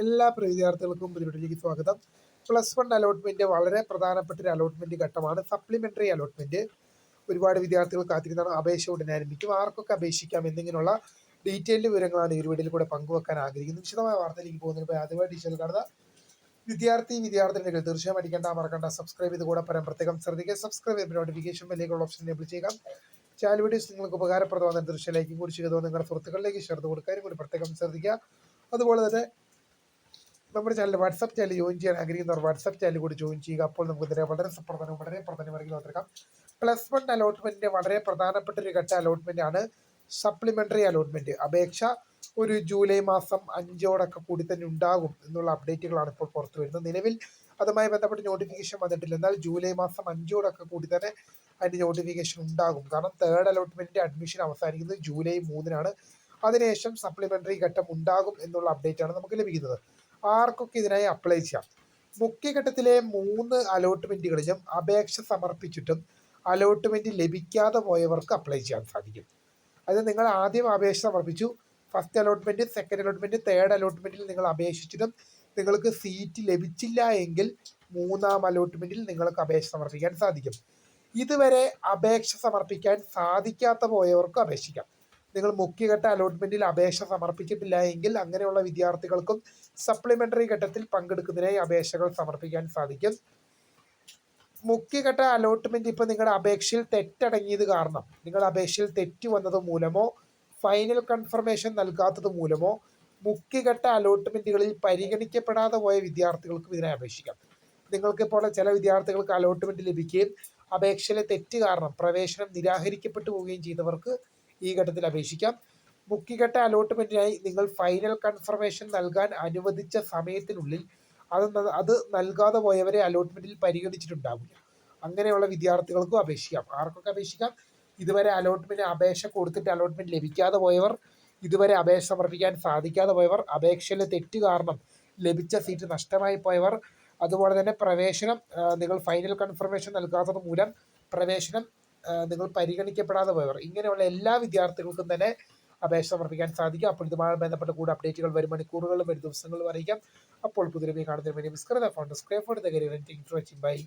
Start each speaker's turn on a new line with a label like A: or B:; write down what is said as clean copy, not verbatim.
A: എല്ലാ വിദ്യാർത്ഥികൾക്കും പുതിയ സ്വാഗതം. +1 അലോട്ട്മെന്റ് വളരെ പ്രധാനപ്പെട്ട ഒരു അലോട്ട്മെന്റ് ഘട്ടമാണ്. സപ്ലിമെന്ററി അലോട്ട്മെന്റ് ഒരുപാട് വിദ്യാർത്ഥികൾ കാത്തിരുന്നാണ്. അപേക്ഷ ഉടനെ ആരംഭിക്കും. ആർക്കൊക്കെ അപേക്ഷിക്കാം എന്നിങ്ങനെയുള്ള ഡീറ്റെയിൽഡ് വിവരങ്ങളാണ് ഈ ഒരു വീഡിയോയിൽ കൂടെ പങ്കുവെക്കാൻ ആഗ്രഹിക്കുന്നത്. വിശദമായ വാർത്തയിലേക്ക് പോകുന്നതിന് ആദ്യമായി ടീച്ചർ കാണുന്ന വിദ്യാർത്ഥിനികൾ തീർച്ചയായും മറക്കണ്ട സബ്സ്ക്രൈബ് ചെയ്ത് കൂടെ പറയാൻ പ്രത്യേകം ശ്രദ്ധിക്കുക. സബ്സ്ക്രൈബ് ചെയ്യുമ്പോൾ നോട്ടിഫിക്കേഷൻ ബെല്ലിലുള്ള ഓപ്ഷൻ എനേബിൾ ചെയ്യുക. ചാനൽ വീഡിയോസ് നിങ്ങൾക്ക് ഉപകാരപ്രദമാകുന്ന തീർച്ചയായും ലൈക്കും കൂടി ചെയ്തോ നിങ്ങളുടെ സുഹൃത്തുക്കളിലേക്ക് ഷെയർ ചെയ്ത് കൊടുക്കാനും കൂടി പ്രത്യേകം ശ്രദ്ധിക്കുക. അതുപോലെ തന്നെ നമ്മുടെ ചാനൽ വാട്സ്ആപ്പ് ചാനൽ ജോയിൻ ചെയ്യാൻ ആഗ്രഹിക്കുന്നവർ വാട്സ്ആപ്പ് ചാനൽ കൂടി ജോയിൻ ചെയ്യുക. അപ്പോൾ നമുക്ക് ഇതിനെ വളരെ പ്രധാനമായി നോക്കാം. +1 അലോട്ട്മെന്റിന്റെ വളരെ പ്രധാനപ്പെട്ട ഒരു ഘട്ട അലോട്ട്മെന്റ് ആണ് സപ്ലിമെന്ററി അലോട്ട്മെന്റ്. അപേക്ഷ ഒരു ജൂലൈ മാസം 5 കൂടി തന്നെ ഉണ്ടാകും എന്നുള്ള അപ്ഡേറ്റുകളാണ് ഇപ്പോൾ പുറത്തു വരുന്നത്. നിലവിൽ അതുമായി ബന്ധപ്പെട്ട് നോട്ടിഫിക്കേഷൻ വന്നിട്ടില്ല. എന്നാൽ ജൂലൈ മാസം 5 കൂടി തന്നെ അതിന്റെ നോട്ടിഫിക്കേഷൻ ഉണ്ടാകും. കാരണം തേർഡ് അലോട്ട്മെന്റിന്റെ അഡ്മിഷൻ അവസാനിക്കുന്നത് ജൂലൈ 3 അതിനുശേഷം സപ്ലിമെന്ററി ഘട്ടം ഉണ്ടാകും എന്നുള്ള അപ്ഡേറ്റ് ആണ് നമുക്ക് ലഭിക്കുന്നത്. ആർക്കൊക്കെ ഇതിനായി അപ്ലൈ ചെയ്യാം? മുഖ്യഘട്ടത്തിലെ 3 അലോട്ട്മെന്റുകളിലും അപേക്ഷ സമർപ്പിച്ചിട്ടും അലോട്ട്മെന്റ് ലഭിക്കാതെ പോയവർക്ക് അപ്ലൈ ചെയ്യാൻ സാധിക്കും. അതായത് നിങ്ങൾ ആദ്യം അപേക്ഷ സമർപ്പിച്ചു, first allotment, second allotment, third അലോട്ട്മെന്റിൽ നിങ്ങൾ അപേക്ഷിച്ചിട്ടും നിങ്ങൾക്ക് സീറ്റ് ലഭിച്ചില്ല എങ്കിൽ 3-ാം അലോട്ട്മെന്റിൽ നിങ്ങൾക്ക് അപേക്ഷ സമർപ്പിക്കാൻ സാധിക്കും. ഇതുവരെ അപേക്ഷ സമർപ്പിക്കാൻ സാധിക്കാത്ത പോയവർക്ക് അപേക്ഷിക്കാം. നിങ്ങൾ മുഖ്യഘട്ട അലോട്ട്മെന്റിൽ അപേക്ഷ സമർപ്പിച്ചിട്ടില്ല എങ്കിൽ അങ്ങനെയുള്ള വിദ്യാർത്ഥികൾക്കും സപ്ലിമെന്ററി ഘട്ടത്തിൽ പങ്കെടുക്കുന്നതിനായി അപേക്ഷകൾ സമർപ്പിക്കാൻ സാധിക്കും. മുഖ്യഘട്ട അലോട്ട്മെന്റ് ഇപ്പോൾ നിങ്ങളുടെ അപേക്ഷയിൽ തെറ്റടങ്ങിയത് കാരണം, നിങ്ങൾ അപേക്ഷയിൽ തെറ്റ് വന്നത് മൂലമോ ഫൈനൽ കൺഫർമേഷൻ നൽകാത്തത് മൂലമോ മുഖ്യഘട്ട അലോട്ട്മെന്റുകളിൽ പരിഗണിക്കപ്പെടാതെ പോയ വിദ്യാർത്ഥികൾക്കും ഇതിനെ അപേക്ഷിക്കാം. നിങ്ങൾക്കിപ്പോൾ ചില വിദ്യാർത്ഥികൾക്ക് അലോട്ട്മെന്റ് ലഭിക്കുകയും അപേക്ഷയിലെ തെറ്റ് കാരണം പ്രവേശനം നിരാകരിക്കപ്പെട്ടു പോവുകയും ചെയ്തവർക്ക് ഈ ഘട്ടത്തിൽ അപേക്ഷിക്കാം. മുഖ്യഘട്ട അലോട്ട്മെന്റിനായി നിങ്ങൾ ഫൈനൽ കൺഫർമേഷൻ നൽകാൻ അനുവദിച്ച സമയത്തിനുള്ളിൽ അത് നൽകാതെ പോയവരെ അലോട്ട്മെന്റിൽ പരിഗണിച്ചിട്ടുണ്ടാവില്ല. അങ്ങനെയുള്ള വിദ്യാർത്ഥികൾക്കും അപേക്ഷിക്കാം. ആർക്കൊക്കെ അപേക്ഷിക്കാം? ഇതുവരെ അലോട്ട്മെന്റ് അപേക്ഷ കൊടുത്തിട്ട് അലോട്ട്മെന്റ് ലഭിക്കാതെ പോയവർ, ഇതുവരെ അപേക്ഷ സമർപ്പിക്കാൻ സാധിക്കാതെ പോയവർ, അപേക്ഷയിലെ തെറ്റ് കാരണം ലഭിച്ച സീറ്റ് നഷ്ടമായി പോയവർ, അതുപോലെ തന്നെ പ്രവേശനം നിങ്ങൾ ഫൈനൽ കൺഫർമേഷൻ നൽകാത്തത് മൂലം പ്രവേശനം നിങ്ങൾ പരിഗണിക്കപ്പെടാതെ പോയവർ, ഇങ്ങനെയുള്ള എല്ലാ വിദ്യാർത്ഥികൾക്കും തന്നെ അപേക്ഷ സമർപ്പിക്കാൻ സാധിക്കും. അപ്പോൾ ഇതുമായി ബന്ധപ്പെട്ട കൂടുതൽ അപ്ഡേറ്റുകൾ വരും മണിക്കൂറുകളിലും വരും ദിവസങ്ങളിലും അറിയിക്കാം. അപ്പോൾ പുതിയ കാണുന്നതിന് വേണ്ടി മിസ്കർ ദ ഫോൺ ബൈ